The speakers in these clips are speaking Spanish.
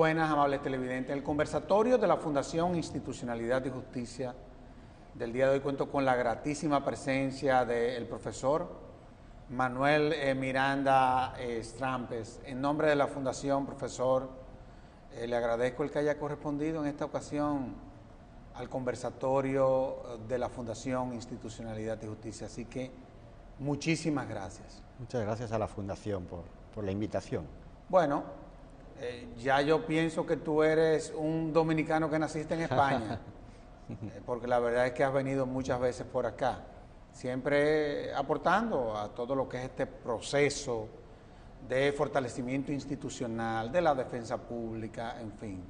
buenas, amables televidentes. El conversatorio de la Fundación Institucionalidad y Justicia del día de hoy cuento con la gratísima presencia del profesor Manuel Miranda Strampes. En nombre de la Fundación, profesor, le agradezco el que haya correspondido en esta ocasión al conversatorio de la Fundación Institucionalidad y Justicia. Así que muchísimas gracias. Muchas gracias a la Fundación por la invitación. Bueno, ya yo pienso que tú eres un dominicano que naciste en España, porque la verdad es que has venido muchas veces por acá, siempre aportando a todo lo que es este proceso de fortalecimiento institucional, de la defensa pública, en fin.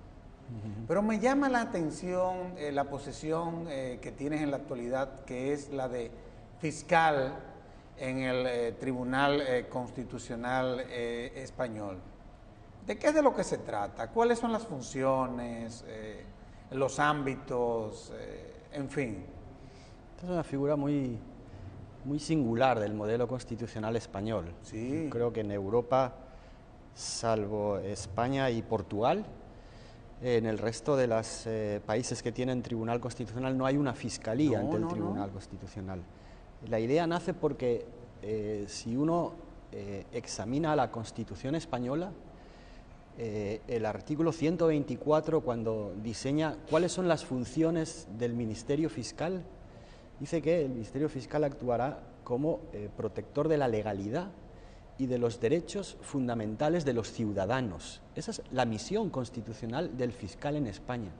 Pero me llama la atención la posición que tienes en la actualidad, que es la de fiscal en el Tribunal Constitucional Español. ¿De qué es de lo que se trata? ¿Cuáles son las funciones, los ámbitos, en fin? Esta es una figura muy singular del modelo constitucional español. Sí. Yo creo que en Europa, salvo España y Portugal, en el resto de los países que tienen tribunal constitucional no hay una fiscalía ante el tribunal constitucional. La idea nace porque si uno examina la Constitución española, el artículo 124, cuando diseña cuáles son las funciones del Ministerio Fiscal, dice que el Ministerio Fiscal actuará como protector de la legalidad y de los derechos fundamentales de los ciudadanos. Esa es la misión constitucional del fiscal en España,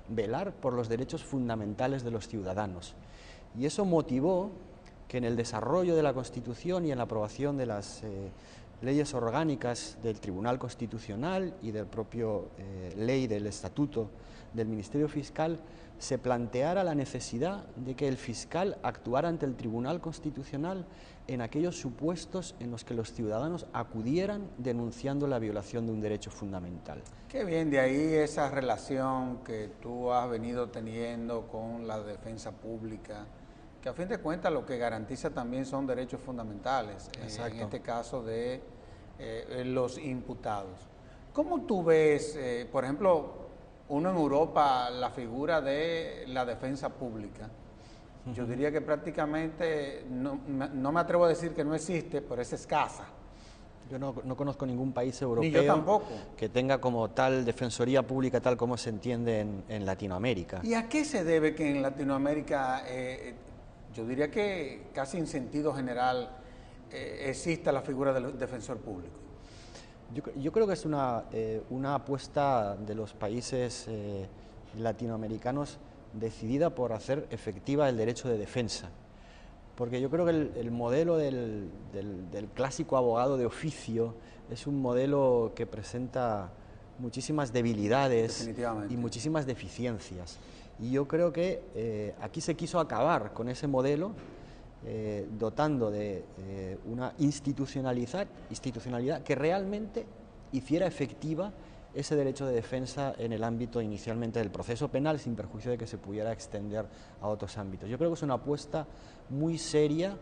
velar por los derechos fundamentales de los ciudadanos. Y eso motivó que en el desarrollo de la Constitución y en la aprobación de las leyes orgánicas del Tribunal Constitucional y del propio ley del Estatuto del Ministerio Fiscal se planteara la necesidad de que el fiscal actuara ante el Tribunal Constitucional en aquellos supuestos en los que los ciudadanos acudieran denunciando la violación de un derecho fundamental. Qué bien, de ahí esa relación que tú has venido teniendo con la defensa pública, que a fin de cuentas lo que garantiza también son derechos fundamentales, en este caso de los imputados. ¿Cómo tú ves, por ejemplo, uno en Europa, la figura de la defensa pública? Yo diría que prácticamente, no me atrevo a decir que no existe, pero es escasa. Yo no conozco ningún país europeo. Ni yo tampoco. Que tenga como tal defensoría pública tal como se entiende en Latinoamérica. ¿Y a qué se debe que en Latinoamérica, yo diría que casi en sentido general, exista la figura del defensor público? Yo creo que es una apuesta de los países latinoamericanos decidida por hacer efectiva el derecho de defensa. Porque yo creo que el modelo del clásico abogado de oficio es un modelo que presenta muchísimas debilidades y muchísimas deficiencias. Y yo creo que aquí se quiso acabar con ese modelo, dotando de una institucionalidad que realmente hiciera efectiva ese derecho de defensa en el ámbito inicialmente del proceso penal, sin perjuicio de que se pudiera extender a otros ámbitos. Yo creo que es una apuesta muy seria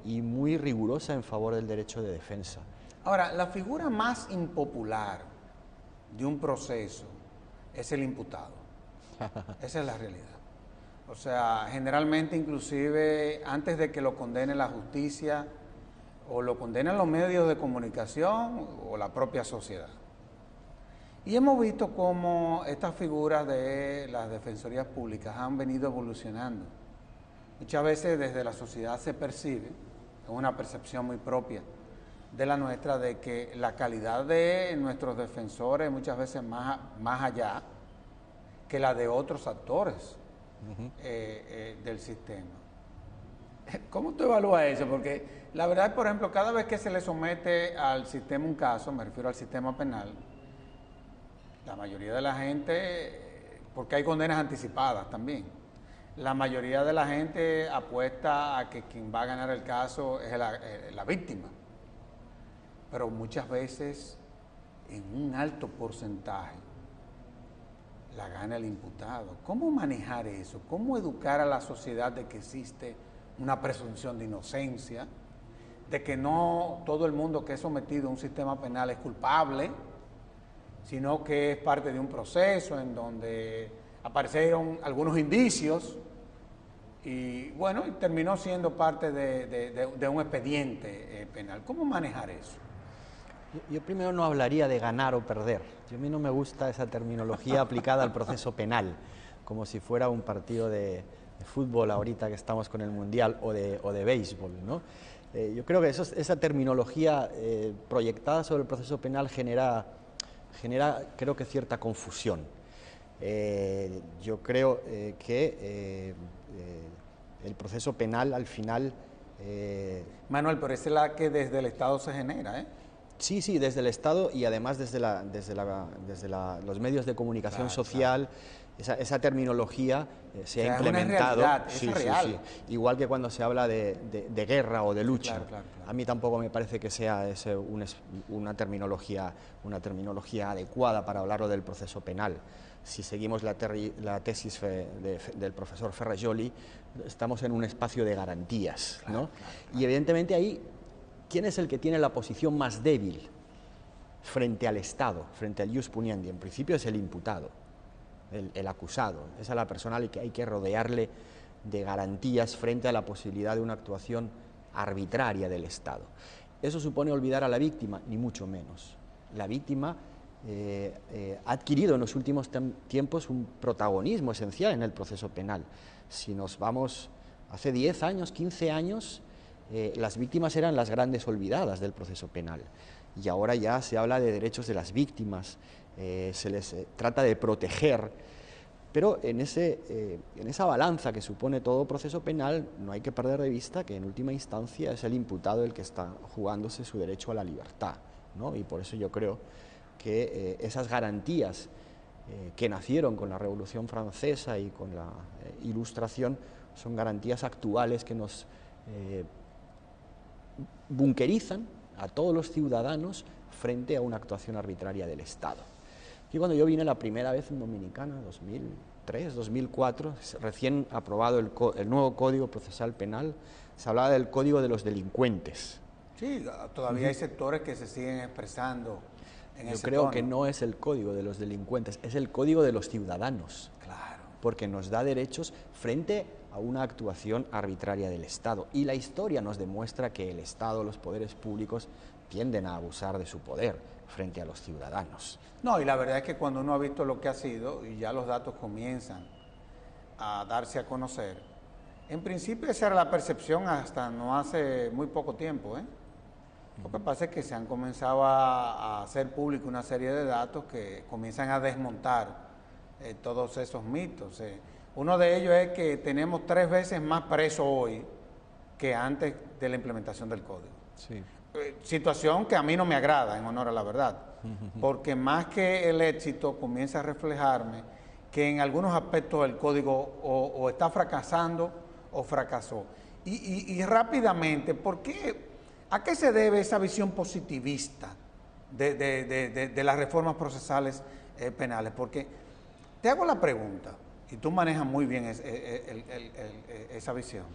y muy rigurosa en favor del derecho de defensa. Ahora, la figura más impopular de un proceso es el imputado. Esa es la realidad. O sea, generalmente, inclusive, antes de que lo condene la justicia, o lo condenan los medios de comunicación o la propia sociedad. Y hemos visto cómo estas figuras de las defensorías públicas han venido evolucionando. Muchas veces desde la sociedad se percibe, es una percepción muy propia de la nuestra, de que la calidad de nuestros defensores muchas veces más allá que la de otros actores del sistema. ¿Cómo tú evalúas eso? Porque la verdad, por ejemplo, cada vez que se le somete al sistema un caso, me refiero al sistema penal, la mayoría de la gente, porque hay condenas anticipadas también, la mayoría de la gente apuesta a que quien va a ganar el caso es la víctima. Pero muchas veces, en un alto porcentaje, la gana el imputado. ¿Cómo manejar eso? ¿Cómo educar a la sociedad de que existe una presunción de inocencia, de que no todo el mundo que es sometido a un sistema penal es culpable sino que es parte de un proceso en donde aparecieron algunos indicios y bueno, terminó siendo parte de un expediente penal. ¿Cómo manejar eso? Yo primero no hablaría de ganar o perder. A mí no me gusta esa terminología aplicada al proceso penal, como si fuera un partido de fútbol ahorita que estamos con el Mundial o de béisbol, ¿no? Yo creo que esa terminología proyectada sobre el proceso penal genera creo que cierta confusión. Yo creo que el proceso penal al final... Manuel, pero esa es la que desde el Estado se genera, ¿eh? Sí, sí, desde el Estado y además desde los medios de comunicación social, claro. Esa terminología se ha implementado. Es una realidad, es real. Sí. Igual que cuando se habla de guerra o de lucha. Claro. A mí tampoco me parece que sea una terminología adecuada para hablarlo del proceso penal. Si seguimos la tesis del profesor Ferrajoli, estamos en un espacio de garantías, ¿no? Claro. Y evidentemente ahí, ¿quién es el que tiene la posición más débil frente al Estado, frente al ius puniendi? En principio es el imputado, el acusado. Esa es la persona a la que hay que rodearle de garantías frente a la posibilidad de una actuación arbitraria del Estado. ¿Eso supone olvidar a la víctima? Ni mucho menos. La víctima ha adquirido en los últimos tiempos un protagonismo esencial en el proceso penal. Si nos vamos hace 10 años, 15 años, las víctimas eran las grandes olvidadas del proceso penal y ahora ya se habla de derechos de las víctimas, se les trata de proteger, pero en esa balanza que supone todo proceso penal no hay que perder de vista que en última instancia es el imputado el que está jugándose su derecho a la libertad, ¿no? Y por eso yo creo que esas garantías que nacieron con la Revolución Francesa y con la Ilustración son garantías actuales que nos bunkerizan a todos los ciudadanos frente a una actuación arbitraria del Estado. Y cuando yo vine la primera vez en Dominicana, 2003, 2004, recién aprobado el nuevo Código Procesal Penal, se hablaba del Código de los Delincuentes. Sí, todavía hay sectores que se siguen expresando en ese Yo creo tono. que no es el Código de los Delincuentes, es el Código de los Ciudadanos. Claro. Porque nos da derechos frente a una actuación arbitraria del Estado. Y la historia nos demuestra que el Estado, los poderes públicos, tienden a abusar de su poder frente a los ciudadanos. No, y la verdad es que cuando uno ha visto lo que ha sido, y ya los datos comienzan a darse a conocer, en principio esa era la percepción hasta no hace muy poco tiempo, ¿eh? Lo que pasa es que se han comenzado a hacer público una serie de datos que comienzan a desmontar todos esos mitos. Uno de ellos es que tenemos 3 veces más presos hoy que antes de la implementación del código. Sí. Situación que a mí no me agrada, en honor a la verdad, porque más que el éxito comienza a reflejarme que en algunos aspectos el código o está fracasando o fracasó. Y rápidamente, ¿a qué se debe esa visión positivista de las reformas procesales penales? Porque te hago la pregunta, y tú manejas muy bien esa visión.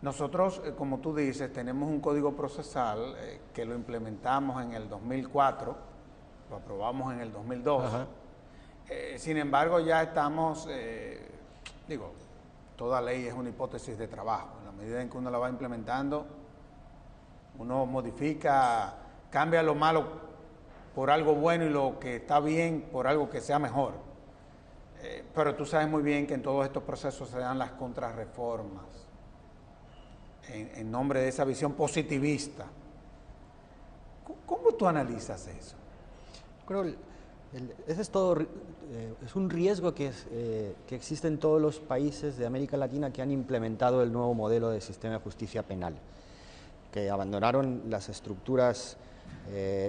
Nosotros, como tú dices, tenemos un código procesal que lo implementamos en el 2004, lo aprobamos en el 2002. Sin embargo, ya estamos, toda ley es una hipótesis de trabajo. En la medida en que uno la va implementando, uno modifica, cambia lo malo por algo bueno y lo que está bien por algo que sea mejor. Pero tú sabes muy bien que en todos estos procesos se dan las contrarreformas en nombre de esa visión positivista. ¿Cómo tú analizas eso? Creo ese es todo, es un riesgo que existe en todos los países de América Latina que han implementado el nuevo modelo de sistema de justicia penal, que abandonaron las estructuras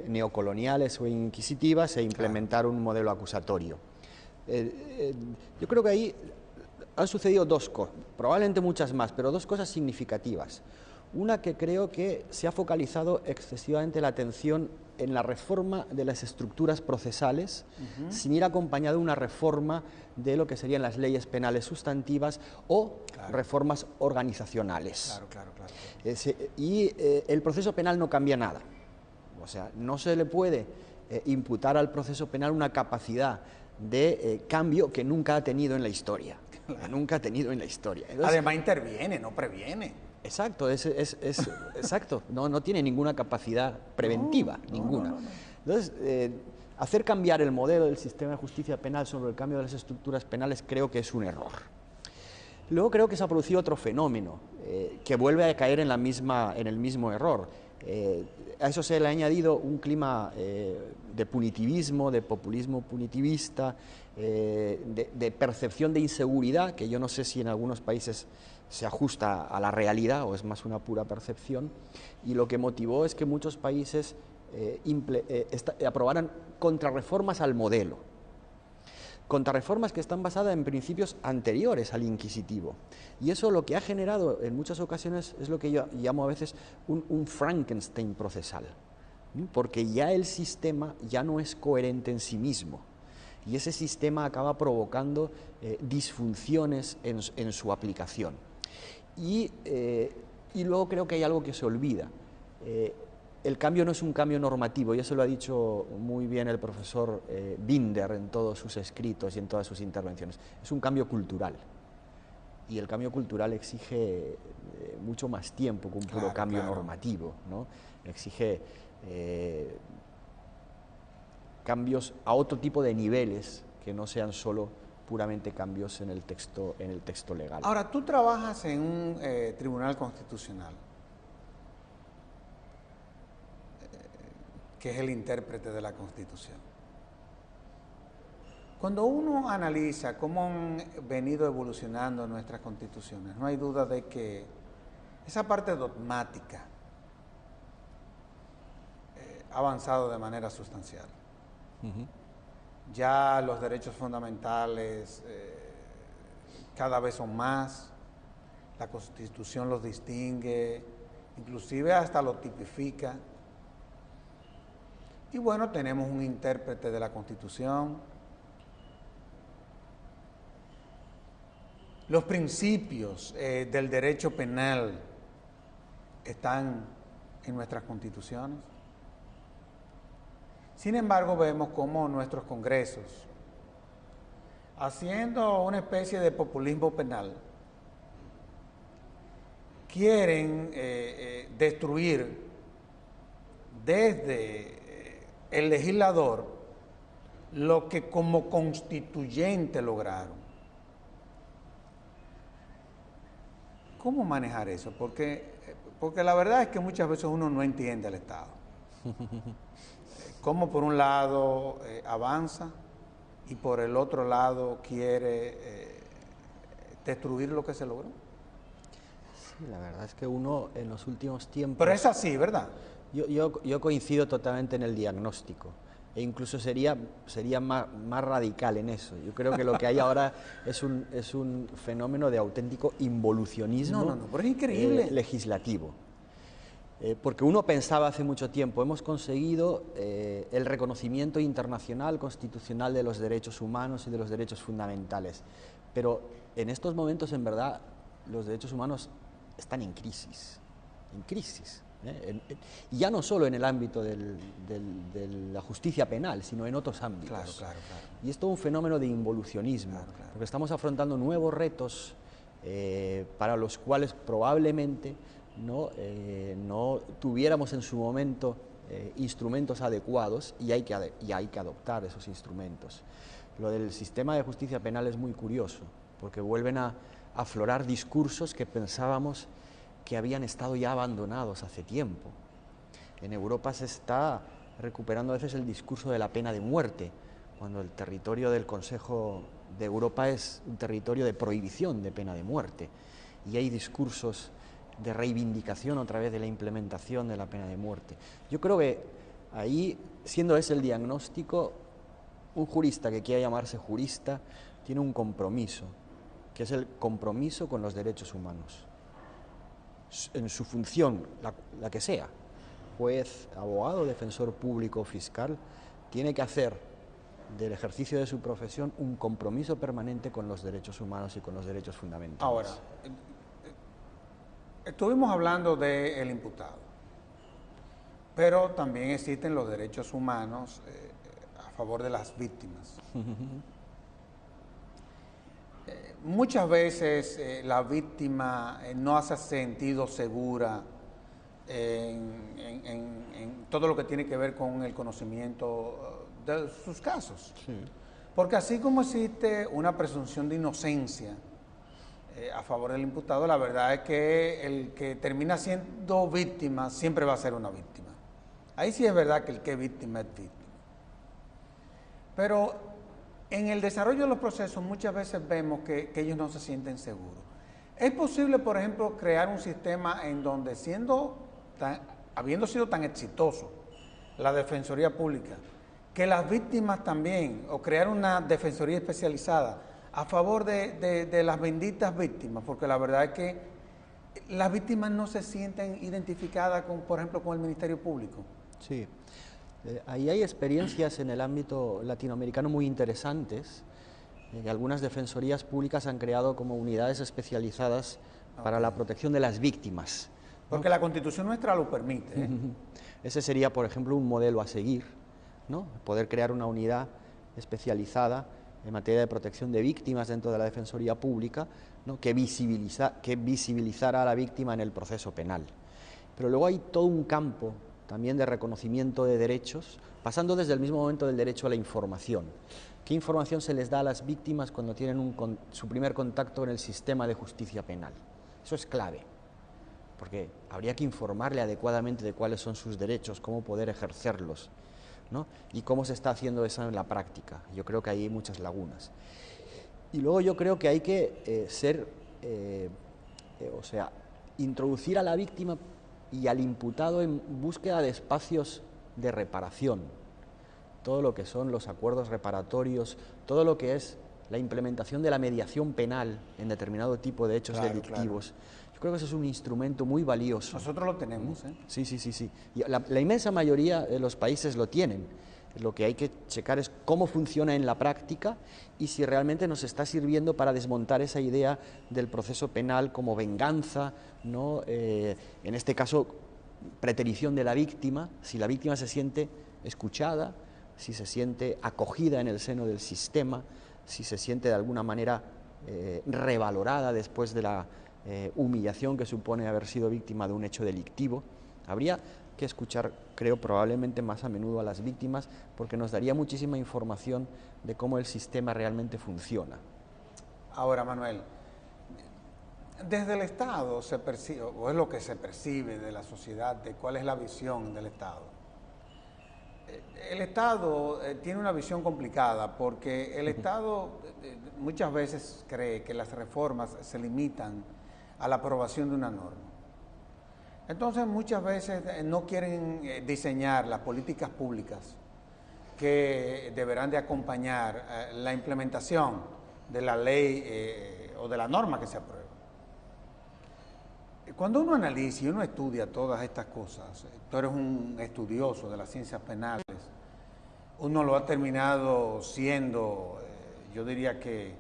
neocoloniales o inquisitivas e implementaron un modelo acusatorio. Yo creo que ahí han sucedido 2 cosas, probablemente muchas más, pero 2 cosas significativas. Una, que creo que se ha focalizado excesivamente la atención en la reforma de las estructuras procesales, sin ir acompañado de una reforma de lo que serían las leyes penales sustantivas o reformas organizacionales. Claro. El proceso penal no cambia nada. O sea, no se le puede imputar al proceso penal una capacidad de cambio que nunca ha tenido en la historia. Claro. Nunca ha tenido en la historia. Entonces, además interviene, no previene. Exacto, exacto. No tiene ninguna capacidad preventiva, ninguna. No. Entonces, hacer cambiar el modelo del sistema de justicia penal sobre el cambio de las estructuras penales creo que es un error. Luego creo que se ha producido otro fenómeno que vuelve a caer en el mismo error. A eso se le ha añadido un clima de punitivismo, de populismo punitivista, de percepción de inseguridad, que yo no sé si en algunos países se ajusta a la realidad o es más una pura percepción, y lo que motivó es que muchos países aprobaran contrarreformas al modelo. Contrarreformas que están basadas en principios anteriores al inquisitivo. Y eso lo que ha generado en muchas ocasiones es lo que yo llamo a veces un Frankenstein procesal, porque ya el sistema ya no es coherente en sí mismo. Y ese sistema acaba provocando disfunciones en su aplicación. Y luego creo que hay algo que se olvida. El cambio no es un cambio normativo, y eso lo ha dicho muy bien el profesor Binder en todos sus escritos y en todas sus intervenciones. Es un cambio cultural, y el cambio cultural exige mucho más tiempo que un puro cambio normativo, ¿no? Exige cambios a otro tipo de niveles que no sean solo puramente cambios en el texto legal. Ahora, tú trabajas en un tribunal constitucional, que es el intérprete de la Constitución. Cuando uno analiza cómo han venido evolucionando nuestras constituciones, no hay duda de que esa parte dogmática ha avanzado de manera sustancial. Ya los derechos fundamentales cada vez son más, la Constitución los distingue, inclusive hasta los tipifica. Y bueno, tenemos un intérprete de la Constitución. Los principios del derecho penal están en nuestras constituciones. Sin embargo, vemos cómo nuestros congresos, haciendo una especie de populismo penal, quieren destruir desde el legislador lo que como constituyente lograron. ¿Cómo manejar eso? Porque la verdad es que muchas veces uno no entiende al Estado. Cómo por un lado avanza y por el otro lado quiere destruir lo que se logró. Sí, la verdad es que uno en los últimos tiempos... Pero es así, ¿verdad? Yo coincido totalmente en el diagnóstico, e incluso sería más radical en eso. Yo creo que lo que hay ahora es un fenómeno de auténtico involucionismo pero es increíble. Legislativo. Porque uno pensaba hace mucho tiempo, hemos conseguido el reconocimiento internacional constitucional de los derechos humanos y de los derechos fundamentales, pero en estos momentos, en verdad, los derechos humanos están en crisis. Y ya no solo en el ámbito de la justicia penal, sino en otros ámbitos. Claro. Y es todo un fenómeno de involucionismo, porque estamos afrontando nuevos retos para los cuales probablemente no tuviéramos en su momento instrumentos adecuados, y hay que adoptar esos instrumentos. Lo del sistema de justicia penal es muy curioso, porque vuelven a aflorar discursos que pensábamos que habían estado ya abandonados hace tiempo. En Europa se está recuperando a veces el discurso de la pena de muerte, cuando el territorio del Consejo de Europa es un territorio de prohibición de pena de muerte, y hay discursos de reivindicación otra vez de la implementación de la pena de muerte. Yo creo que ahí, siendo ese el diagnóstico, un jurista que quiera llamarse jurista tiene un compromiso, que es el compromiso con los derechos humanos, en su función, la que sea, juez, abogado, defensor público, fiscal, tiene que hacer del ejercicio de su profesión un compromiso permanente con los derechos humanos y con los derechos fundamentales. Ahora, estuvimos hablando del imputado. pero también existen los derechos humanos a favor de las víctimas. Muchas veces la víctima no se ha sentido segura en todo lo que tiene que ver con el conocimiento de sus casos. Sí. Porque así como existe una presunción de inocencia a favor del imputado, la verdad es que el que termina siendo víctima siempre va a ser una víctima. Ahí sí es verdad que el que es víctima es víctima. Pero en el desarrollo de los procesos muchas veces vemos que ellos no se sienten seguros. ¿Es posible, por ejemplo, crear un sistema en donde habiendo sido tan exitoso la Defensoría Pública, que las víctimas también, o crear una defensoría especializada a favor de las benditas víctimas? Porque la verdad es que las víctimas no se sienten identificadas, por ejemplo, con el Ministerio Público. Sí. Ahí hay experiencias en el ámbito latinoamericano muy interesantes. Algunas defensorías públicas han creado como unidades especializadas para la protección de las víctimas, ¿no? Porque la Constitución nuestra lo permite, ¿eh? Ese sería, por ejemplo, un modelo a seguir, ¿no? Poder crear una unidad especializada en materia de protección de víctimas dentro de la Defensoría Pública, ¿no? que visibilizara a la víctima en el proceso penal. Pero luego hay todo un campo también de reconocimiento de derechos, pasando desde el mismo momento del derecho a la información. ¿Qué información se les da a las víctimas cuando tienen su primer contacto en el sistema de justicia penal? Eso es clave, porque habría que informarle adecuadamente de cuáles son sus derechos, cómo poder ejercerlos, ¿no? Y cómo se está haciendo eso en la práctica. Yo creo que hay muchas lagunas. Y luego yo creo que hay que introducir a la víctima y al imputado en búsqueda de espacios de reparación, todo lo que son los acuerdos reparatorios, todo lo que es la implementación de la mediación penal en determinado tipo de hechos delictivos. Claro. Yo creo que eso es un instrumento muy valioso. Nosotros lo tenemos, ¿eh? Sí. Y la inmensa mayoría de los países lo tienen. Lo que hay que checar es cómo funciona en la práctica y si realmente nos está sirviendo para desmontar esa idea del proceso penal como venganza, ¿no? En este caso, preterición de la víctima, si la víctima se siente escuchada, si se siente acogida en el seno del sistema, si se siente de alguna manera revalorada después de la humillación que supone haber sido víctima de un hecho delictivo. Habría que escuchar, creo, probablemente más a menudo a las víctimas, porque nos daría muchísima información de cómo el sistema realmente funciona. Ahora, Manuel, desde el Estado se percibe, o es lo que se percibe de la sociedad, de cuál es la visión del Estado. El Estado tiene una visión complicada, porque el Estado muchas veces cree que las reformas se limitan a la aprobación de una norma. Entonces muchas veces no quieren diseñar las políticas públicas que deberán de acompañar la implementación de la ley o de la norma que se aprueba. Cuando uno analiza y uno estudia todas estas cosas, tú eres un estudioso de las ciencias penales, uno lo ha terminado siendo, yo diría que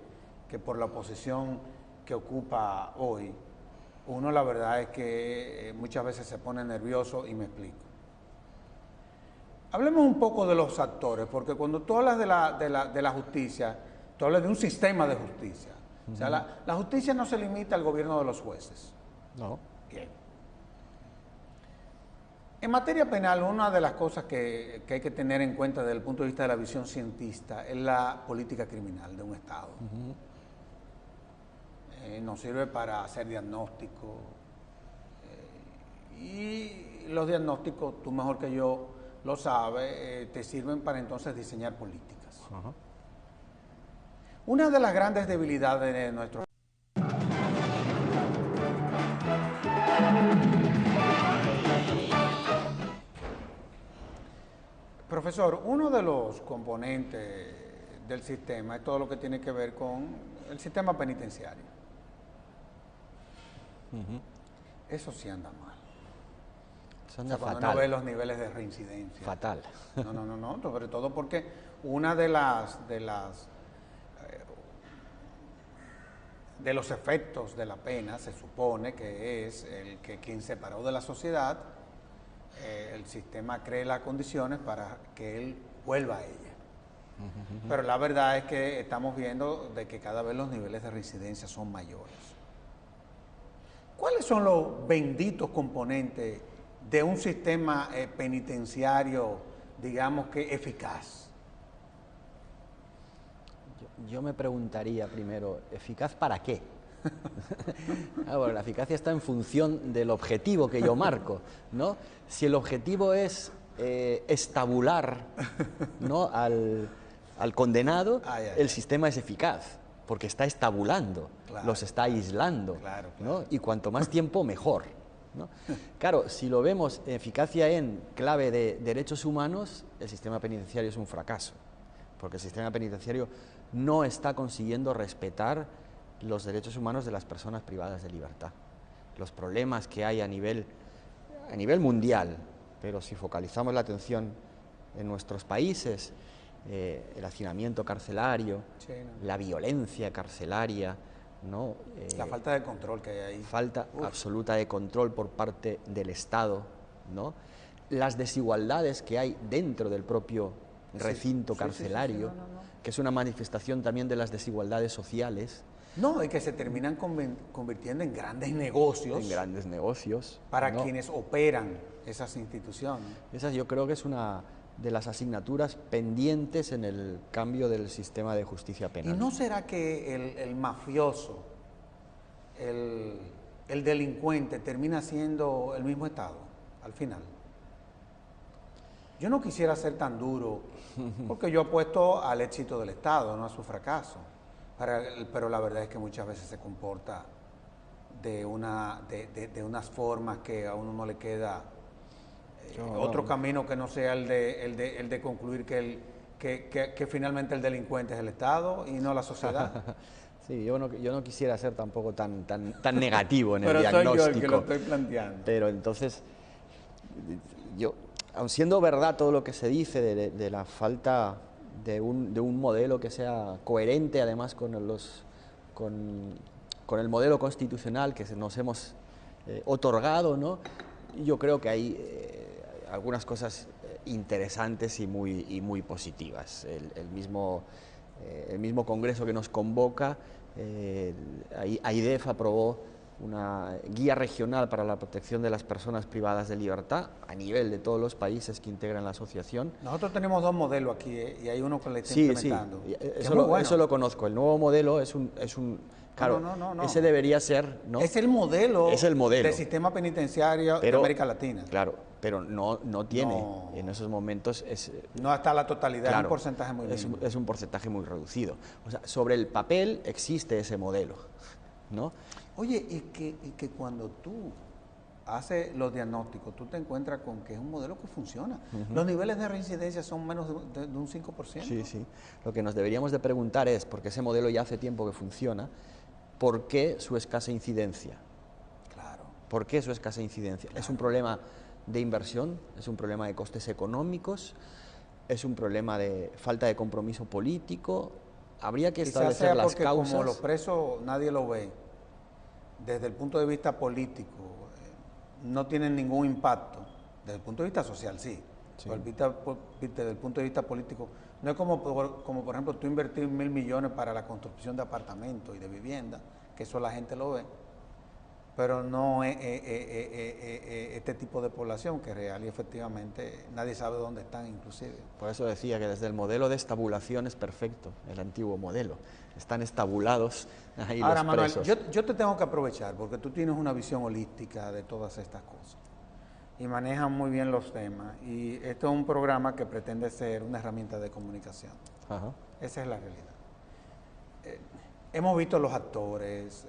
por la posición que ocupa hoy, uno la verdad es que muchas veces se pone nervioso y me explico. Hablemos un poco de los actores, porque cuando tú hablas de la justicia, tú hablas de un sistema de justicia. O sea, la justicia no se limita al gobierno de los jueces. No. Bien. En materia penal, una de las cosas que hay que tener en cuenta desde el punto de vista de la visión cientista es la política criminal de un Estado. Nos sirve para hacer diagnósticos y los diagnósticos, tú mejor que yo lo sabes, te sirven para entonces diseñar políticas. Una de las grandes debilidades de nuestro profesor, uno de los componentes del sistema es todo lo que tiene que ver con el sistema penitenciario. Eso sí anda mal. Eso anda cuando fatal. uno ve los niveles de reincidencia. Fatal. No, sobre todo porque una de los efectos de la pena se supone que es el que quien se separó de la sociedad el sistema cree las condiciones para que él vuelva a ella. Pero la verdad es que estamos viendo de que cada vez los niveles de reincidencia son mayores. ¿Cuáles son los benditos componentes de un sistema penitenciario, digamos que eficaz? Yo me preguntaría primero, ¿eficaz para qué? Bueno, la eficacia está en función del objetivo que yo marco, ¿no? Si el objetivo es estabular, ¿no?, al condenado, el sistema es eficaz, porque está estabulando, los está aislando, ¿no? Y cuanto más tiempo, mejor, ¿no? Claro, si lo vemos eficacia en clave de derechos humanos, el sistema penitenciario es un fracaso, porque el sistema penitenciario no está consiguiendo respetar los derechos humanos de las personas privadas de libertad. Los problemas que hay a nivel mundial, pero si focalizamos la atención en nuestros países, el hacinamiento carcelario, sí, ¿no?, la violencia carcelaria, ¿no? La falta de control que hay ahí. Falta absoluta de control por parte del Estado, ¿no? Las desigualdades que hay dentro del propio recinto carcelario, que es una manifestación también de las desigualdades sociales. No, y que se terminan convirtiendo en grandes negocios. En grandes negocios. Para quienes operan esas instituciones. Esa yo creo que es una de las asignaturas pendientes en el cambio del sistema de justicia penal. ¿Y no será que el mafioso, el delincuente, termina siendo el mismo Estado al final? Yo no quisiera ser tan duro, porque yo apuesto al éxito del Estado, no a su fracaso. Pero la verdad es que muchas veces se comporta de unas formas que a uno no le queda otro camino que no sea el de concluir que finalmente el delincuente es el Estado y no la sociedad. Sí, yo no quisiera ser tampoco tan negativo en el pero diagnóstico. Pero soy yo el que lo estoy planteando. Pero entonces, aun siendo verdad todo lo que se dice de la falta de un modelo que sea coherente además con el modelo constitucional que nos hemos otorgado, ¿no?, yo creo que hay algunas cosas interesantes y muy positivas. El mismo Congreso que nos convoca, AIDEF aprobó una guía regional para la protección de las personas privadas de libertad a nivel de todos los países que integran la asociación. Nosotros tenemos dos modelos aquí y hay uno que le está implementando. Sí, eso lo conozco. El nuevo modelo es un claro, no. Ese debería ser, ¿no? Es el modelo del sistema penitenciario de América Latina. Claro, pero no tiene, en esos momentos no hasta la totalidad, claro, es un porcentaje muy mínimo. Es un porcentaje muy reducido. O sea, sobre el papel existe ese modelo, ¿no? Oye, y que cuando tú haces los diagnósticos, tú te encuentras con que es un modelo que funciona. Los niveles de reincidencia son menos de un 5%. Sí. Lo que nos deberíamos de preguntar es, porque ese modelo ya hace tiempo que funciona, ¿por qué su escasa incidencia? Claro. ¿Por qué su escasa incidencia? Claro. ¿Es un problema de inversión? ¿Es un problema de costes económicos? ¿Es un problema de falta de compromiso político? Habría que establecer las causas. Como los presos nadie lo ve, desde el punto de vista político, no tienen ningún impacto. Desde el punto de vista social, sí. Pero desde el punto de vista político, no es como por ejemplo tú invertir 1.000 millones para la construcción de apartamentos y de viviendas, que eso la gente lo ve, pero no es este tipo de población que real y efectivamente nadie sabe dónde están inclusive. Por eso decía que desde el modelo de estabulación es perfecto, el antiguo modelo. Están estabulados ahí ahora, los presos. Manuel, yo te tengo que aprovechar porque tú tienes una visión holística de todas estas cosas y manejas muy bien los temas y esto es un programa que pretende ser una herramienta de comunicación. Ajá. Esa es la realidad. Hemos visto los actores,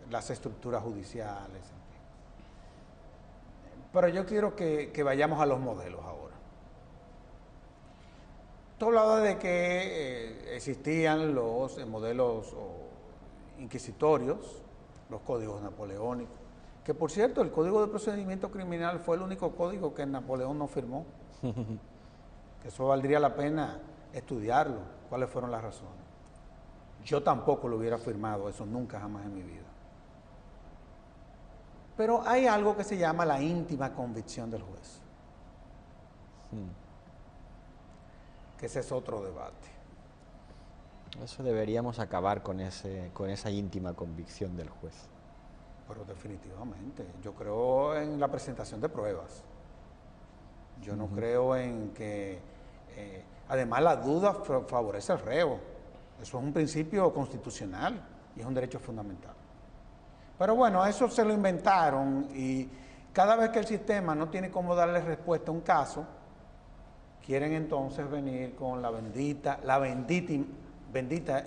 las estructuras judiciales, en fin. Pero yo quiero que vayamos a los modelos ahora. Tú hablabas de que existían los modelos inquisitorios, los códigos napoleónicos, que por cierto el Código de Procedimiento Criminal fue el único código que Napoleón no firmó. Que eso valdría la pena estudiarlo, cuáles fueron las razones. Yo tampoco lo hubiera firmado, eso nunca jamás en mi vida. Pero hay algo que se llama la íntima convicción del juez. Que ese es otro debate. Eso deberíamos acabar con esa íntima convicción del juez. Pero definitivamente, yo creo en la presentación de pruebas. Yo no creo en que... además, la duda favorece al reo. Eso es un principio constitucional y es un derecho fundamental. Pero bueno, eso se lo inventaron y cada vez que el sistema no tiene cómo darle respuesta a un caso, quieren entonces venir con la bendita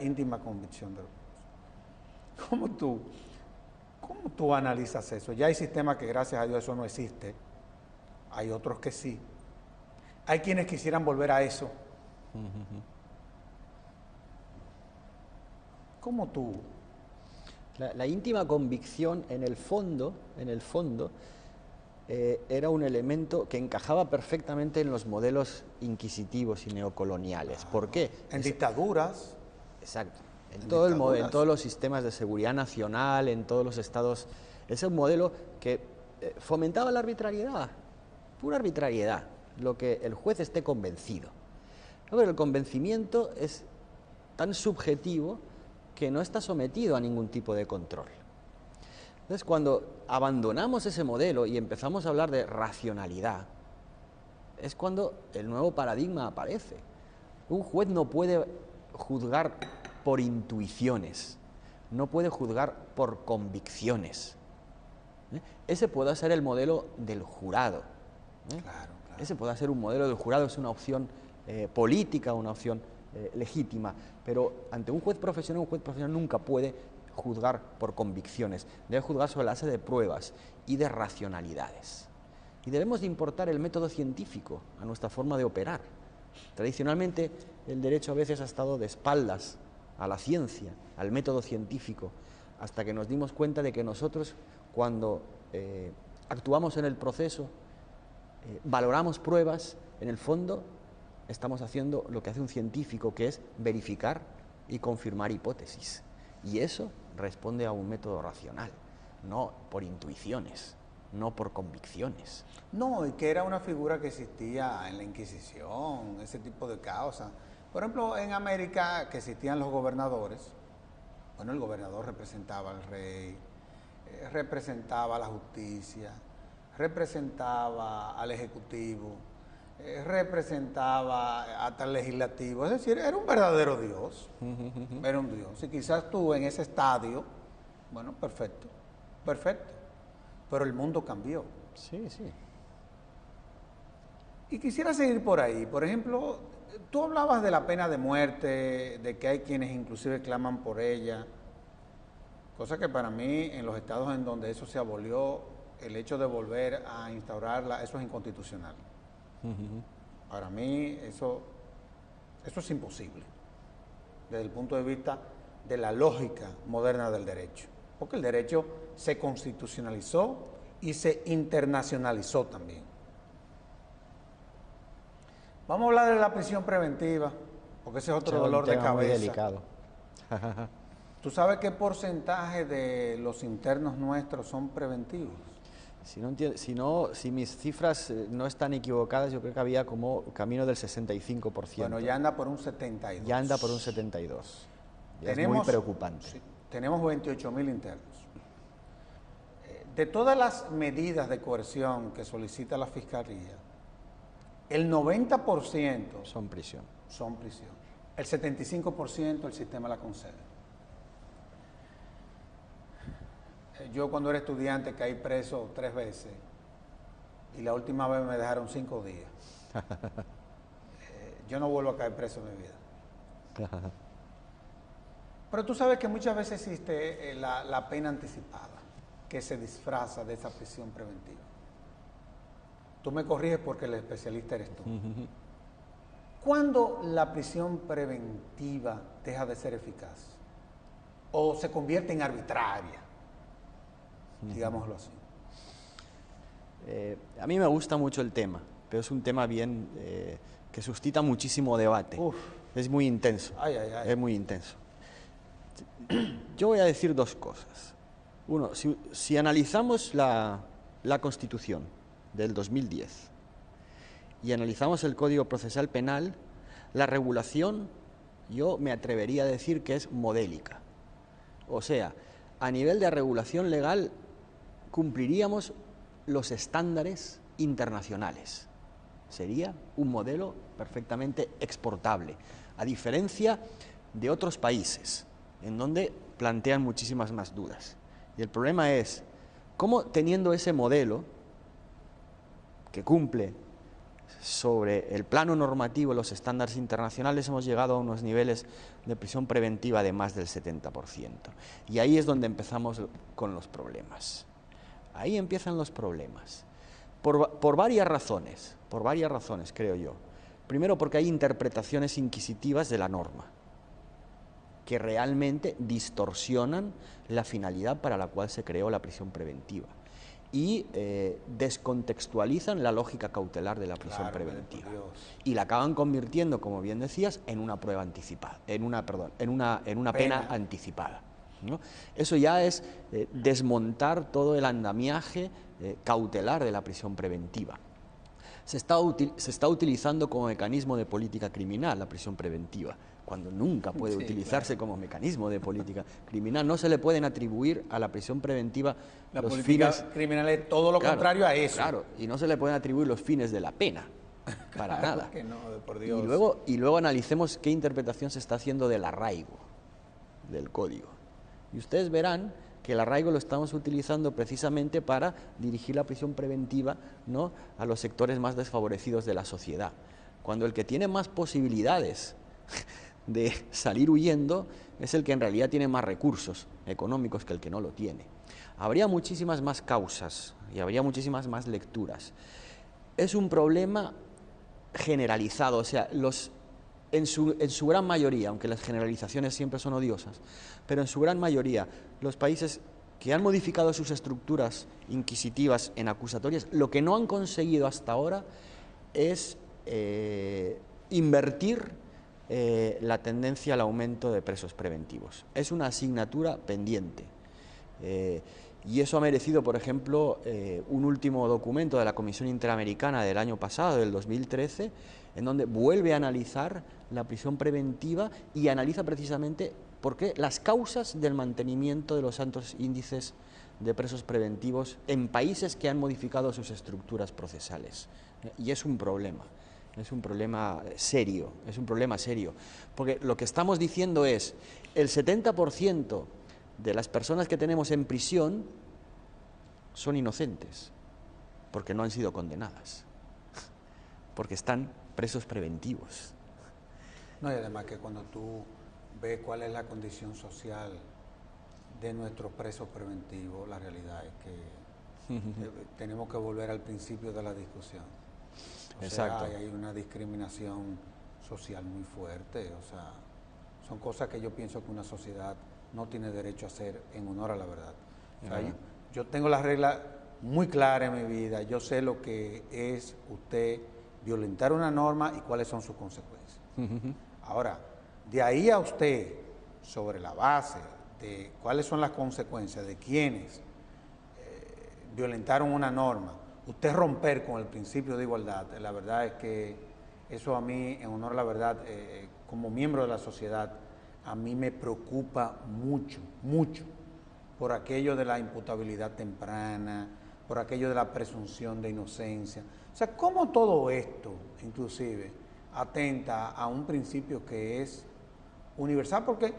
íntima convicción del juez. ¿Cómo tú analizas eso? Ya hay sistemas que gracias a Dios eso no existe. Hay otros que sí. Hay quienes quisieran volver a eso. ¿Cómo tú? La íntima convicción, en el fondo, era un elemento que encajaba perfectamente en los modelos inquisitivos y neocoloniales. ¿Por qué? En dictaduras. Exacto. En todos los sistemas de seguridad nacional, en todos los estados. Es un modelo que fomentaba la arbitrariedad, pura arbitrariedad, lo que el juez esté convencido. Pero el convencimiento es tan subjetivo que no está sometido a ningún tipo de control. Entonces, cuando abandonamos ese modelo y empezamos a hablar de racionalidad, es cuando el nuevo paradigma aparece. Un juez no puede juzgar por intuiciones, no puede juzgar por convicciones. Ese puede ser el modelo del jurado. Claro. Ese puede ser un modelo del jurado, es una opción política, una opción legítima, pero ante un juez profesional nunca puede juzgar por convicciones, debe juzgar sobre la base de pruebas y de racionalidades. Y debemos de importar el método científico a nuestra forma de operar. Tradicionalmente el derecho a veces ha estado de espaldas a la ciencia, al método científico, hasta que nos dimos cuenta de que nosotros, cuando actuamos en el proceso, valoramos pruebas, en el fondo estamos haciendo lo que hace un científico, que es verificar y confirmar hipótesis. Y eso responde a un método racional, no por intuiciones, no por convicciones. No, y que era una figura que existía en la Inquisición, ese tipo de causas. Por ejemplo, en América, que existían los gobernadores, bueno, el gobernador representaba al rey, representaba a la justicia, representaba al ejecutivo, representaba hasta el legislativo, es decir, era un verdadero Dios, era un Dios. Y quizás tú en ese estadio, bueno, perfecto, pero el mundo cambió. Sí, sí. Y quisiera seguir por ahí. Por ejemplo, tú hablabas de la pena de muerte, de que hay quienes inclusive claman por ella, cosa que para mí, en los estados en donde eso se abolió, el hecho de volver a instaurarla, eso es inconstitucional. Para mí eso es imposible desde el punto de vista de la lógica moderna del derecho, porque el derecho se constitucionalizó y se internacionalizó también. Vamos a hablar de la prisión preventiva, porque ese es otro dolor de cabeza. Muy delicado. ¿Tú sabes qué porcentaje de los internos nuestros son preventivos? Si mis cifras no están equivocadas, yo creo que había como camino del 65%. Bueno, ya anda por un 72%. Ya anda por un 72%. Es muy preocupante. Sí, tenemos 28.000 internos. De todas las medidas de coerción que solicita la Fiscalía, el 90% son prisión. El 75% el sistema la concede. Yo cuando era estudiante caí preso 3 veces y la última vez me dejaron 5 días. Yo no vuelvo a caer preso en mi vida. Pero tú sabes que muchas veces existe la pena anticipada, que se disfraza de esa prisión preventiva. Tú me corriges porque el especialista eres tú. ¿Cuándo la prisión preventiva deja de ser eficaz? ¿O se convierte en arbitraria? Digámoslo así. A mí me gusta mucho el tema, pero es un tema bien que suscita muchísimo debate. Es muy intenso. Ay. Es muy intenso. Yo voy a decir 2 cosas. Uno, si analizamos la Constitución del 2010 y analizamos el Código Procesal Penal, la regulación, yo me atrevería a decir que es modélica. O sea, a nivel de regulación legal cumpliríamos los estándares internacionales. Sería un modelo perfectamente exportable, a diferencia de otros países, en donde plantean muchísimas más dudas. Y el problema es, ¿cómo teniendo ese modelo que cumple sobre el plano normativo los estándares internacionales hemos llegado a unos niveles de prisión preventiva de más del 70%? Y ahí es donde empezamos con los problemas. Ahí empiezan los problemas. Por varias razones, creo yo. Primero, porque hay interpretaciones inquisitivas de la norma, que realmente distorsionan la finalidad para la cual se creó la prisión preventiva y descontextualizan la lógica cautelar de la prisión preventiva y la acaban convirtiendo, como bien decías, en una prueba anticipada, en una pena anticipada, ¿no? Eso ya es desmontar todo el andamiaje cautelar de la prisión preventiva. Se está utilizando como mecanismo de política criminal la prisión preventiva, cuando nunca puede utilizarse como mecanismo de política criminal. No se le pueden atribuir a la prisión preventiva los fines criminal es todo lo contrario a eso. Claro, y no se le pueden atribuir los fines de la pena, para nada. Que no, por Dios. Y luego analicemos qué interpretación se está haciendo del arraigo del código. Y ustedes verán que el arraigo lo estamos utilizando precisamente para dirigir la prisión preventiva, ¿no?, a los sectores más desfavorecidos de la sociedad, cuando el que tiene más posibilidades de salir huyendo es el que en realidad tiene más recursos económicos que el que no lo tiene. Habría muchísimas más causas y habría muchísimas más lecturas. Es un problema generalizado, o sea, en su gran mayoría, aunque las generalizaciones siempre son odiosas, pero en su gran mayoría, los países que han modificado sus estructuras inquisitivas en acusatorias, lo que no han conseguido hasta ahora es invertir la tendencia al aumento de presos preventivos. Es una asignatura pendiente. Y eso ha merecido, por ejemplo, un último documento de la Comisión Interamericana del año pasado, del 2013, en donde vuelve a analizar la prisión preventiva y analiza precisamente por qué las causas del mantenimiento de los altos índices de presos preventivos en países que han modificado sus estructuras procesales. Y es un problema serio, porque lo que estamos diciendo es, el 70% de las personas que tenemos en prisión son inocentes, porque no han sido condenadas, porque están presos preventivos. No, y además que cuando tú ves cuál es la condición social de nuestros presos preventivos, la realidad es que tenemos que volver al principio de la discusión. Exacto. Hay una discriminación social muy fuerte, o sea, son cosas que yo pienso que una sociedad no tiene derecho a hacer en honor a la verdad. O sea, yo tengo las reglas muy claras en mi vida, yo sé lo que es usted violentar una norma y cuáles son sus consecuencias. Ahora, de ahí a usted, sobre la base de cuáles son las consecuencias de quienes violentaron una norma, usted romper con el principio de igualdad, la verdad es que eso a mí, en honor a la verdad, como miembro de la sociedad, a mí me preocupa mucho, mucho, por aquello de la imputabilidad temprana, por aquello de la presunción de inocencia. O sea, cómo todo esto, inclusive, atenta a un principio que es universal, porque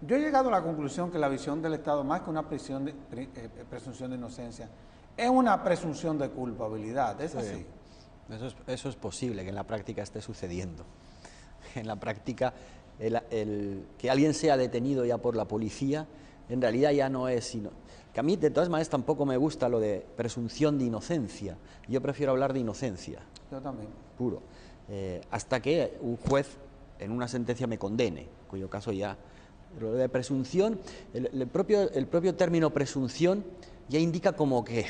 yo he llegado a la conclusión que la visión del Estado, más que una presunción de inocencia, es una presunción de culpabilidad, ¿es así? Eso es posible que en la práctica esté sucediendo. En la práctica, que alguien sea detenido ya por la policía, en realidad ya no es sino... Que a mí, de todas maneras, tampoco me gusta lo de presunción de inocencia. Yo prefiero hablar de inocencia. Yo también. Puro. Hasta que un juez en una sentencia me condene, cuyo caso ya... Lo de presunción, el propio término presunción ya indica como que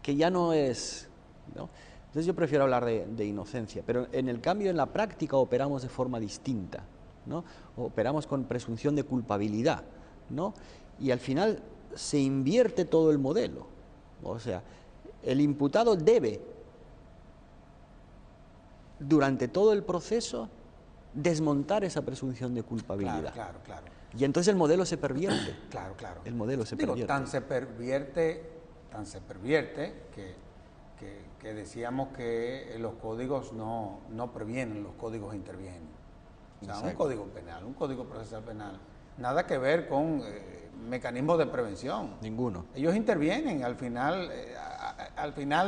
ya no es, ¿no? Entonces yo prefiero hablar de inocencia, pero en el cambio en la práctica operamos de forma distinta, ¿no? Operamos con presunción de culpabilidad, ¿no? Y al final se invierte todo el modelo. O sea, el imputado debe, durante todo el proceso, desmontar esa presunción de culpabilidad. Claro. Y entonces el modelo se pervierte. Claro. El modelo se pervierte. Tan se pervierte que decíamos que los códigos no previenen, los códigos intervienen. O sea, un código penal, un código procesal penal, nada que ver con mecanismos de prevención. Ninguno. Ellos intervienen al final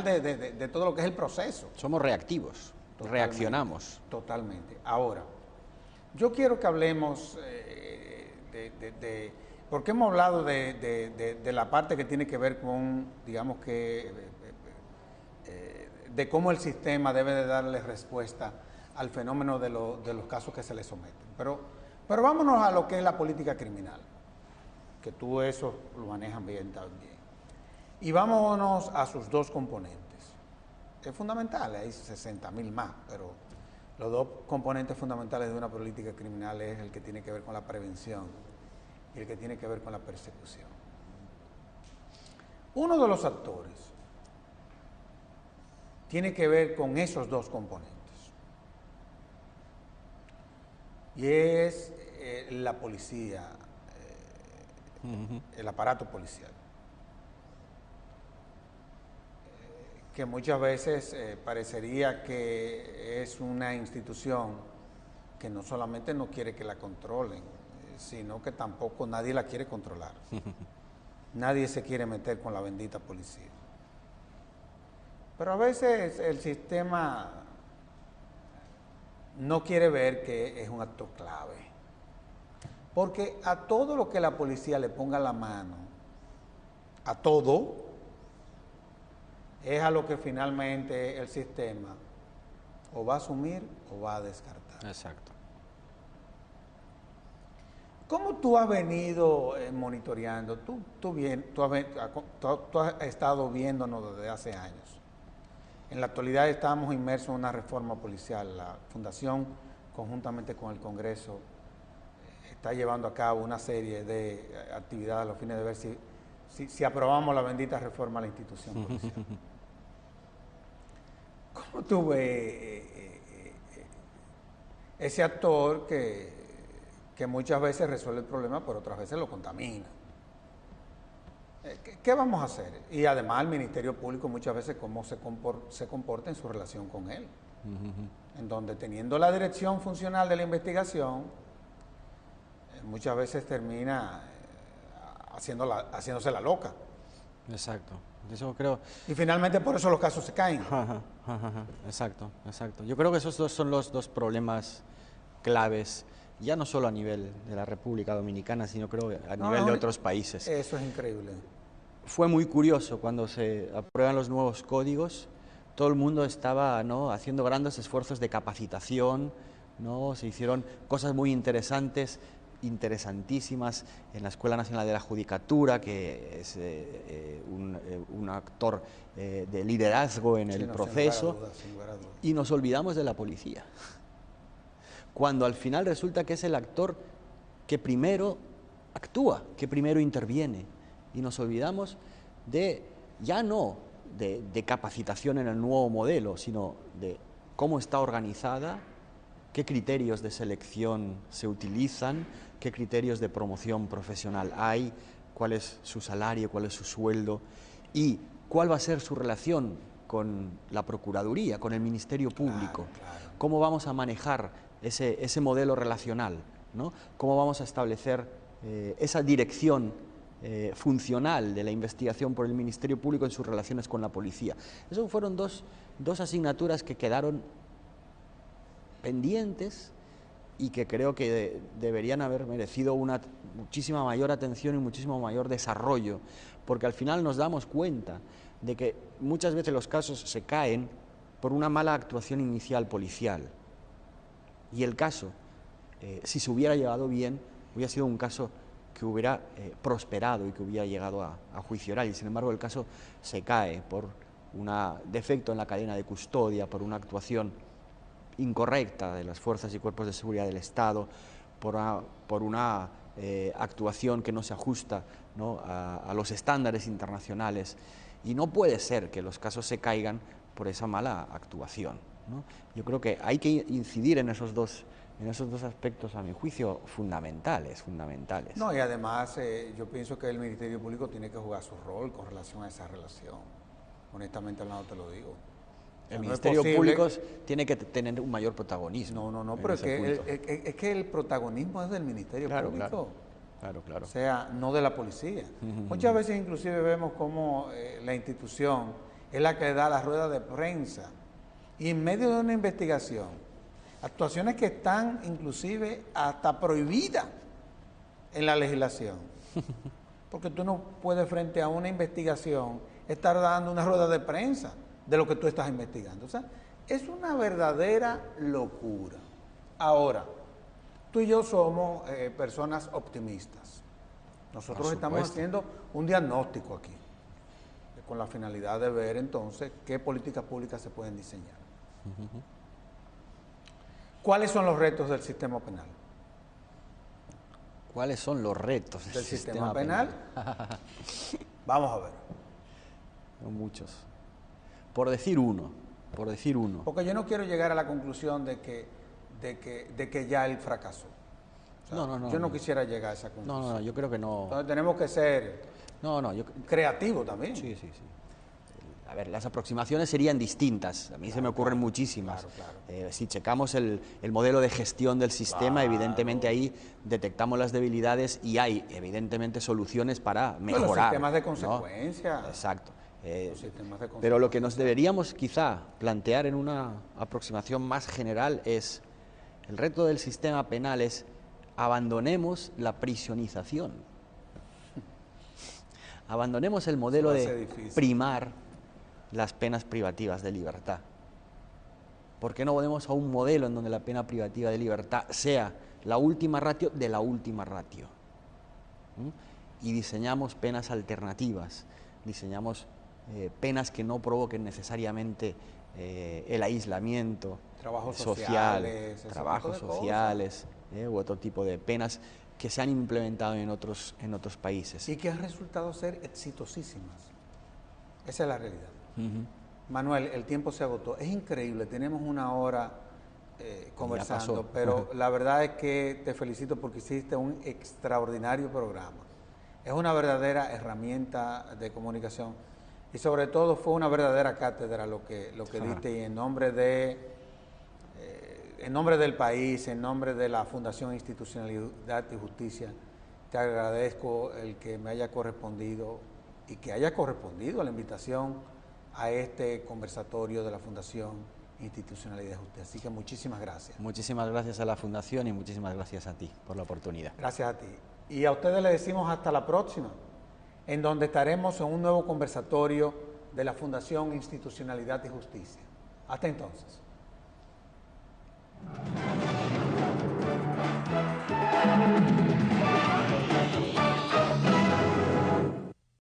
de todo lo que es el proceso. Somos reactivos, reaccionamos. Totalmente. Ahora, yo quiero que hablemos porque hemos hablado de la parte que tiene que ver con, digamos que, de cómo el sistema debe de darle respuesta al fenómeno de los casos que se le someten. Pero vámonos a lo que es la política criminal, que tú eso lo manejas bien también. Y vámonos a sus dos componentes. Es fundamental, hay 60.000 más, pero los dos componentes fundamentales de una política criminal es el que tiene que ver con la prevención y el que tiene que ver con la persecución. Uno de los actores tiene que ver con esos dos componentes. Y es la policía, el aparato policial. Que muchas veces parecería que es una institución que no solamente no quiere que la controlen, sino que tampoco nadie la quiere controlar. Nadie se quiere meter con la bendita policía. Pero a veces el sistema no quiere ver que es un acto clave. Porque a todo lo que la policía le ponga la mano, a todo, es a lo que finalmente el sistema o va a asumir o va a descartar. Exacto. ¿Cómo tú has venido monitoreando? Tú has estado viéndonos desde hace años. En la actualidad estamos inmersos en una reforma policial. La Fundación, conjuntamente con el Congreso, está llevando a cabo una serie de actividades a los fines de ver si aprobamos la bendita reforma a la institución policial. ¿Cómo tú ves ese actor que muchas veces resuelve el problema, pero otras veces lo contamina? ¿Qué vamos a hacer? Y además el Ministerio Público muchas veces cómo se comporta en su relación con él. En donde teniendo la dirección funcional de la investigación, muchas veces termina haciéndose la loca. Exacto. Eso creo. Y finalmente por eso los casos se caen. Exacto. Yo creo que esos dos son los dos problemas claves, ya no solo a nivel de la República Dominicana, sino creo que a nivel de otros países. Eso es increíble. Fue muy curioso cuando se aprueban los nuevos códigos, todo el mundo estaba, ¿no?, haciendo grandes esfuerzos de capacitación, ¿no? Se hicieron cosas muy interesantísimas en la Escuela Nacional de la Judicatura, que es un actor de liderazgo en el proceso, sin lugar a dudas. Y nos olvidamos de la policía, cuando al final resulta que es el actor que primero actúa, que primero interviene, y nos olvidamos ya no de capacitación en el nuevo modelo, sino de cómo está organizada, qué criterios de selección se utilizan, qué criterios de promoción profesional hay, cuál es su salario, cuál es su sueldo y cuál va a ser su relación con la Procuraduría, con el Ministerio Público. Claro. Cómo vamos a manejar ese modelo relacional, ¿no? Cómo vamos a establecer esa dirección funcional de la investigación por el Ministerio Público en sus relaciones con la policía. Esas fueron dos asignaturas que quedaron pendientes y que creo que deberían haber merecido una muchísima mayor atención y muchísimo mayor desarrollo, porque al final nos damos cuenta de que muchas veces los casos se caen por una mala actuación inicial policial. Y el caso, si se hubiera llevado bien, hubiera sido un caso que hubiera prosperado y que hubiera llegado a juicio oral. Y sin embargo el caso se cae por un defecto en la cadena de custodia, por una actuación incorrecta de las fuerzas y cuerpos de seguridad del Estado, por una actuación que no se ajusta, ¿no?, a los estándares internacionales, y no puede ser que los casos se caigan por esa mala actuación, ¿no? Yo creo que hay que incidir en esos dos aspectos, a mi juicio, fundamentales. No, y además yo pienso que el Ministerio Público tiene que jugar su rol con relación a esa relación. Honestamente hablando te lo digo. O sea, el Ministerio Público tiene que tener un mayor protagonismo. No, pero es que el protagonismo es del Ministerio Público. Claro. O sea, no de la policía. Muchas veces inclusive vemos cómo la institución es la que da la rueda de prensa. Y en medio de una investigación, actuaciones que están inclusive hasta prohibidas en la legislación. Porque tú no puedes, frente a una investigación, estar dando una rueda de prensa de lo que tú estás investigando. O sea, es una verdadera locura. Ahora, tú y yo somos personas optimistas. Nosotros estamos haciendo un diagnóstico aquí, con la finalidad de ver entonces qué políticas públicas se pueden diseñar. ¿Cuáles son los retos del sistema penal? ¿Cuáles son los retos del sistema penal? Vamos a ver. Son muchos. Por decir uno. Porque yo no quiero llegar a la conclusión de que ya él fracasó. O sea, yo no quisiera llegar a esa conclusión. No, yo creo que no. Entonces tenemos que ser creativos también. Sí. A ver, las aproximaciones serían distintas. A mí se me ocurren muchísimas. Claro. Si checamos el modelo de gestión del sistema, evidentemente ahí detectamos las debilidades y hay, evidentemente, soluciones para mejorar. Los sistemas de consecuencia. ¿No? Exacto. Pero lo que nos deberíamos quizá plantear en una aproximación más general es, el reto del sistema penal es abandonemos la prisionización. Abandonemos el modelo de primar las penas privativas de libertad. ¿Por qué no volvemos a un modelo en donde la pena privativa de libertad sea la última ratio de la última ratio? Y diseñamos penas alternativas, diseñamos penas que no provoquen necesariamente el aislamiento trabajos sociales u otro tipo de penas que se han implementado en otros países. Y que han resultado ser exitosísimas. Esa es la realidad. Manuel, el tiempo se agotó. Es increíble, tenemos una hora conversando, pero la verdad es que te felicito porque hiciste un extraordinario programa. Es una verdadera herramienta de comunicación y sobre todo fue una verdadera cátedra lo que diste, y en nombre del país, en nombre de la Fundación Institucionalidad y Justicia, te agradezco el que me haya correspondido y que haya correspondido a la invitación a este conversatorio de la Fundación Institucionalidad y Justicia. Así que muchísimas gracias. Muchísimas gracias a la Fundación y muchísimas gracias a ti por la oportunidad. Gracias a ti. Y a ustedes les decimos hasta la próxima, en donde estaremos en un nuevo conversatorio de la Fundación Institucionalidad y Justicia. Hasta entonces.